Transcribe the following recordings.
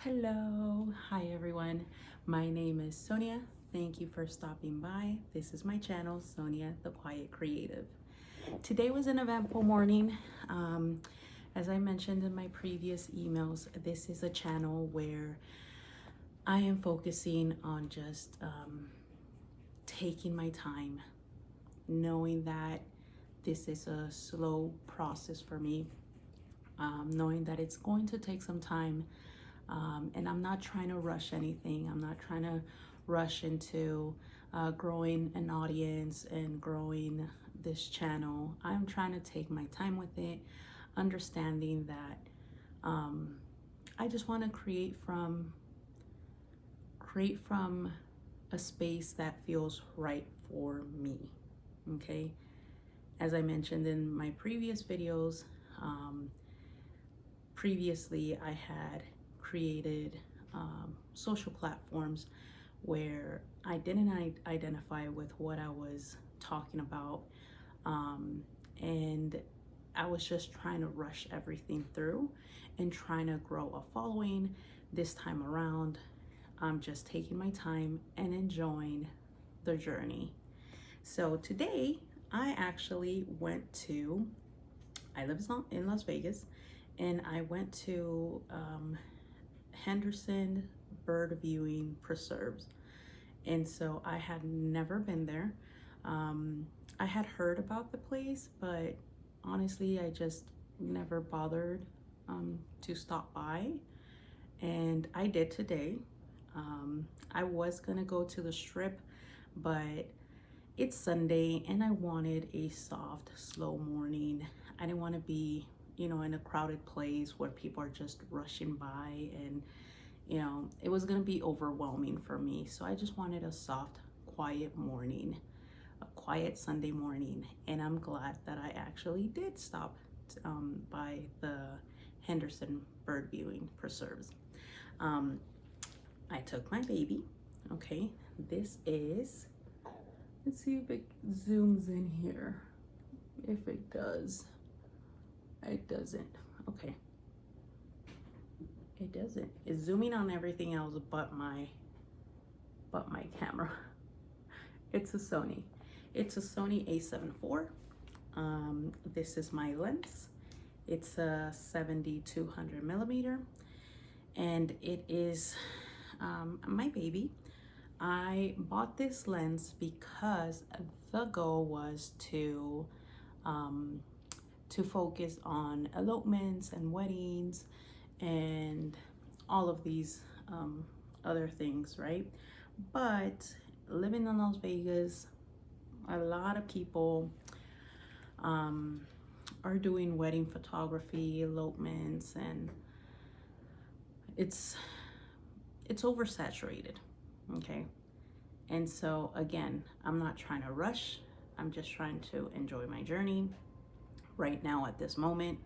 Hello, hi everyone. My name is Sonia. Thank you for stopping by. This is my channel, Sonia the Quiet Creative. Today was an eventful morning. As I mentioned in my previous emails, this is a channel where I am focusing on just taking my time, knowing that this is a slow process for me, knowing that it's going to take some time. And I'm not trying to rush anything. I'm not trying to rush into growing an audience and growing this channel. I'm trying to take my time with it, understanding that I just want to create from a space that feels right for me. Okay, as I mentioned in my previous videos, previously I had created social platforms where I didn't identify with what I was talking about, and I was just trying to rush everything through and trying to grow a following. This time around, I'm just taking my time and enjoying the journey. So today I actually went to, I live in Las Vegas, and I went to Henderson bird viewing preserves. And so I had never been there. I had heard about the place, but honestly, I just never bothered to stop by. And I did today. I was gonna go to the strip, but it's Sunday and I wanted a soft, slow morning. I didn't want to be, in a crowded place where people are just rushing by, and it was going to be overwhelming for me. So I just wanted a soft, quiet morning, a quiet Sunday morning. And I'm glad that I actually did stop by the Henderson bird viewing preserves. I took my baby. Okay, this is, let's see if it zooms in here. If it does. It doesn't. Okay. It doesn't. It's zooming on everything else but my camera. It's a Sony. It's a Sony A7 IV. This is my lens. It's a 70-200 millimeter, and it is my baby. I bought this lens because the goal was to focus on elopements and weddings and all of these other things, right? But living in Las Vegas, a lot of people are doing wedding photography, elopements, and it's oversaturated, okay? And so again, I'm not trying to rush. I'm just trying to enjoy my journey. Right now at this moment,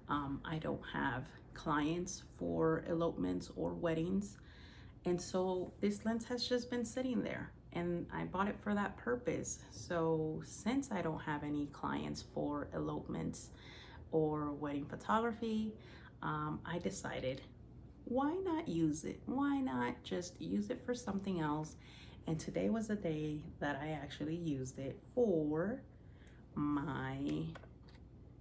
I don't have clients for elopements or weddings. And so this lens has just been sitting there, and I bought it for that purpose. So since I don't have any clients for elopements or wedding photography, I decided, why not use it? Why not just use it for something else? And today was the day that I actually used it for my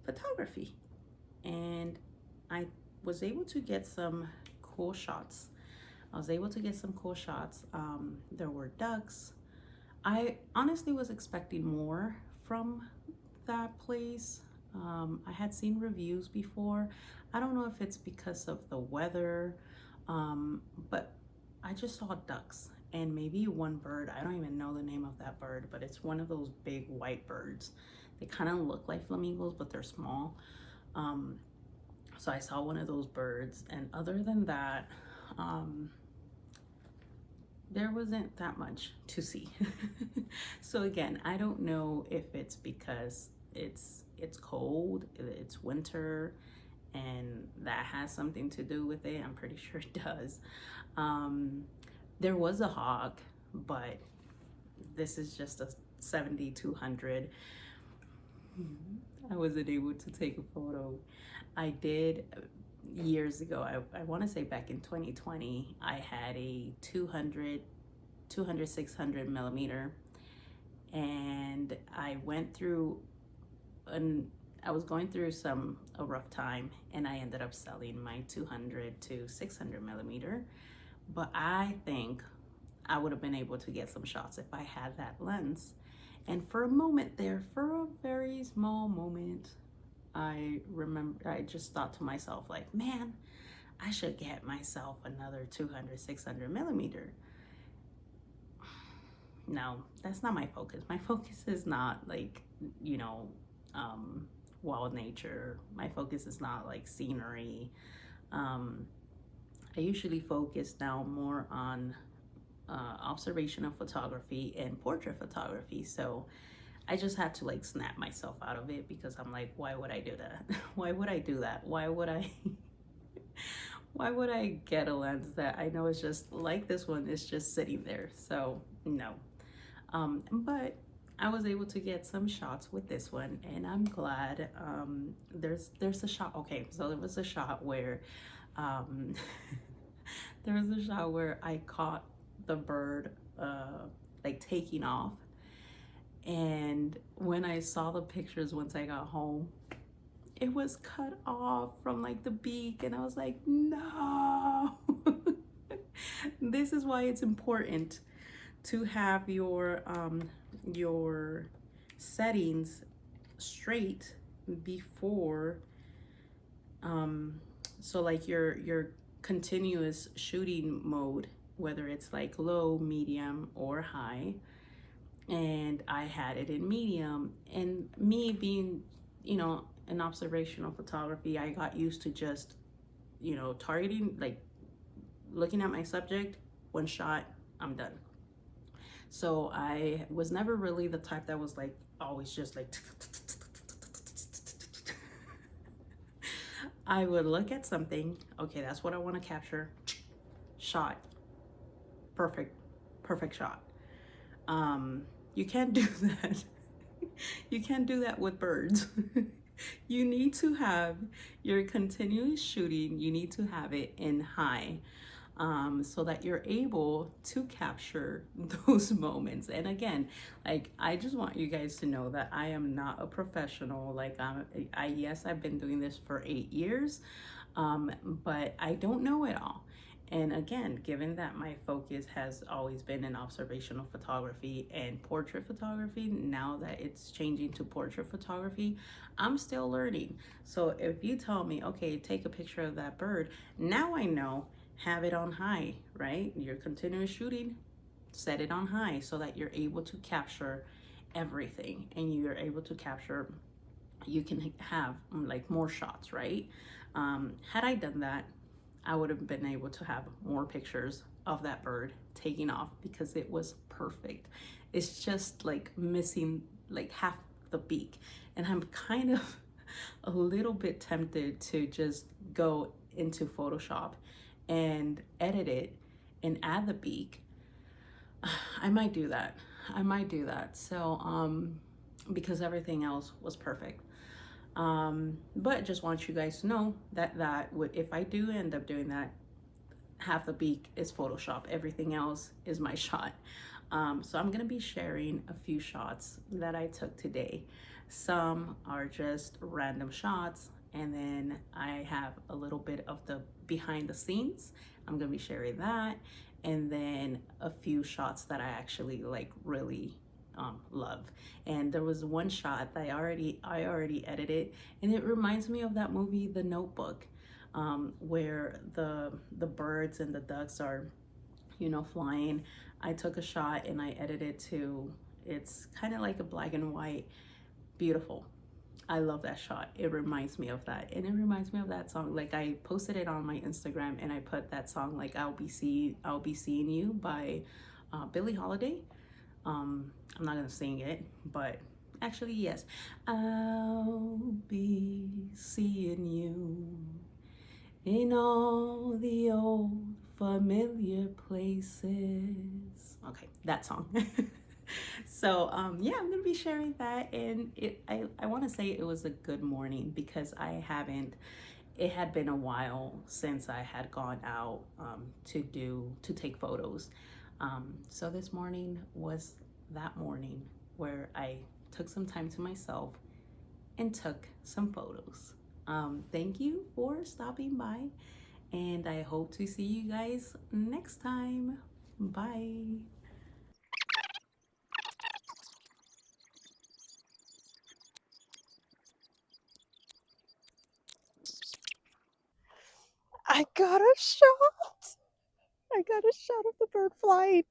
photography, and I was able to get some cool shots. There were ducks. I honestly was expecting more from that place. I had seen reviews before. I don't know if it's because of the weather, but I just saw ducks and maybe one bird. I don't even know the name of that bird, but it's one of those big white birds. They kind of look like flamingos, but they're small. So I saw one of those birds, and other than that, there wasn't that much to see. So again, I don't know if it's because it's cold, it's winter, and that has something to do with it. I'm pretty sure it does. There was a hawk, but this is just a 70-200. I wasn't able to take a photo. I did years ago, I want to say back in 2020, I had a 600 millimeter, and I went through I was going through a rough time, and I ended up selling my 200 to 600 millimeter. But I think I would have been able to get some shots if I had that lens. And for a moment there, for a very small moment, I remember I just thought to myself, like, man, I should get myself another 200, 600 millimeter. No, that's not my focus. My focus is not like, you know, wild nature. My focus is not like scenery. I usually focus now more on observational photography and portrait photography. So I just had to like snap myself out of it, because I'm like, why would I do that? Why would I do that? Why would I why would I get a lens that I know is just like this one is just sitting there? So no. But I was able to get some shots with this one, and I'm glad. There's a shot. Okay, so there was a shot where there was a shot where I caught the bird like taking off, and when I saw the pictures once I got home, it was cut off from like the beak, and I was like, no. This is why it's important to have your settings straight before so like your continuous shooting mode, whether it's like low, medium, or high. And I had it in medium, and me being, you know, an observational photography, I got used to just, you know, targeting, like looking at my subject, one shot, I'm done. So I was never really the type that was like always just like I would look at something, okay, that's what I want to capture, shot, perfect shot. You can't do that. You can't do that with birds. You need to have your continuous shooting, you need to have it in high, so that you're able to capture those moments. And again, like, I just want you guys to know that I am not a professional. Like, yes, I've been doing this for 8 years, but I don't know it all. And again, given that my focus has always been in observational photography and portrait photography, now that it's changing to portrait photography, I'm still learning. So if you tell me, okay, take a picture of that bird, now I know, have it on high, right? You're continuous shooting, set it on high so that you're able to capture everything, and you're able to capture, you can have like more shots, right? Had I done that, I would have been able to have more pictures of that bird taking off, because it was perfect. It's just like missing like half the beak. And I'm kind of a little bit tempted to just go into Photoshop and edit it and add the beak. I might do that. So, because everything else was perfect. But just want you guys to know that would, if I do end up doing that, half the beak is Photoshop, everything else is my shot. So I'm gonna be sharing a few shots that I took today. Some are just random shots, and then I have a little bit of the behind the scenes. I'm gonna be sharing that, and then a few shots that I actually like really love. And there was one shot that I already edited, and it reminds me of that movie The Notebook, where the birds and the ducks are, you know, flying. I took a shot and I edited to, it's kind of like a black and white, beautiful. I love that shot. It reminds me of that, and it reminds me of that song. Like, I posted it on my Instagram, and I put that song, like I'll be seeing you by Billie Holiday. I'm not gonna sing it, but actually, yes. I'll be seeing you in all the old familiar places. Okay, that song. So yeah, I'm gonna be sharing that, and I want to say it was a good morning, because I haven't it had been a while since I had gone out to take photos. So this morning was that morning where I took some time to myself and took some photos. Thank you for stopping by, and I hope to see you guys next time. Bye. I got a shot. I got a shot of the bird flying.